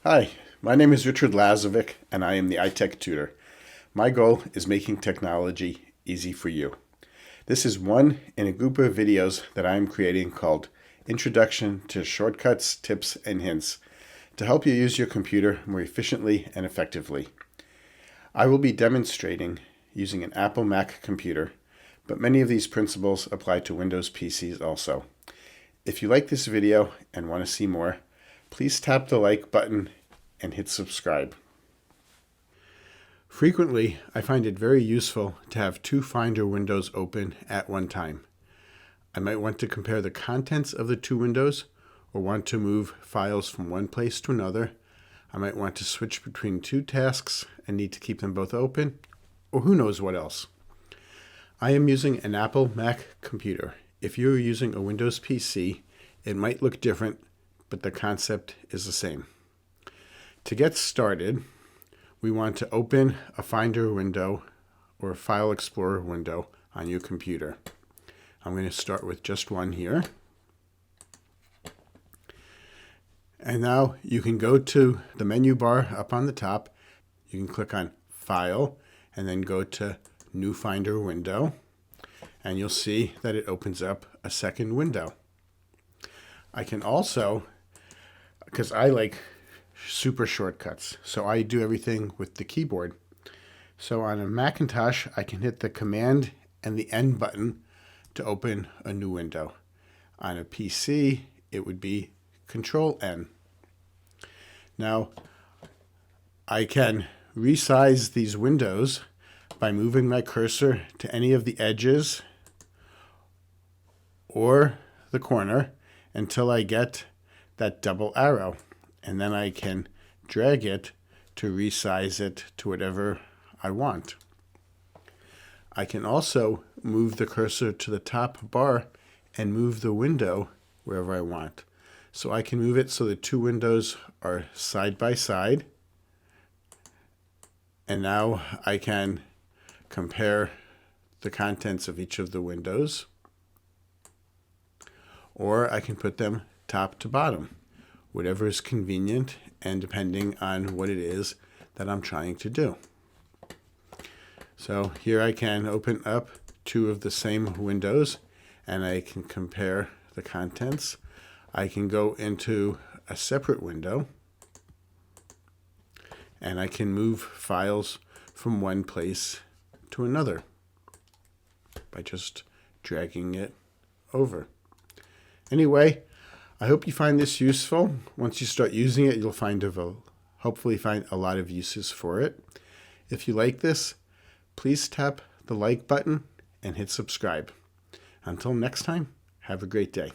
Hi, my name is Richard Lazovic, and I am the iTech Tutor. My goal is making technology easy for you. This is one in a group of videos that I am creating called Introduction to Shortcuts, Tips, and Hints to help you use your computer more efficiently and effectively. I will be demonstrating using an Apple Mac computer, but many of these principles apply to Windows PCs also. If you like this video and want to see more, please tap the like button and hit subscribe. Frequently, I find it very useful to have two Finder windows open at one time. I might want to compare the contents of the two windows or want to move files from one place to another. I might want to switch between two tasks and need to keep them both open, or who knows what else. I am using an Apple Mac computer. If you are using a Windows PC, it might look different, but the concept is the same. To get started, we want to open a Finder window or a File Explorer window on your computer. I'm going to start with just one here. And now you can go to the menu bar up on the top. You can click on File and then go to New Finder Window. And you'll see that it opens up a second window. I can also, because I like super shortcuts, so I do everything with the keyboard. So on a Macintosh, I can hit the Command and the N button to open a new window. On a PC, it would be Control N. Now, I can resize these windows by moving my cursor to any of the edges or the corner until I get that double arrow. And then I can drag it to resize it to whatever I want. I can also move the cursor to the top bar and move the window wherever I want. So I can move it so the two windows are side by side. And now I can compare the contents of each of the windows. Or I can put them top to bottom, whatever is convenient and depending on what it is that I'm trying to do. So here I can open up two of the same windows and I can compare the contents. I can go into a separate window and I can move files from one place to another by just dragging it over. Anyway, I hope you find this useful. Once you start using it, you'll hopefully find a lot of uses for it. If you like this, please tap the like button and hit subscribe. Until next time, have a great day.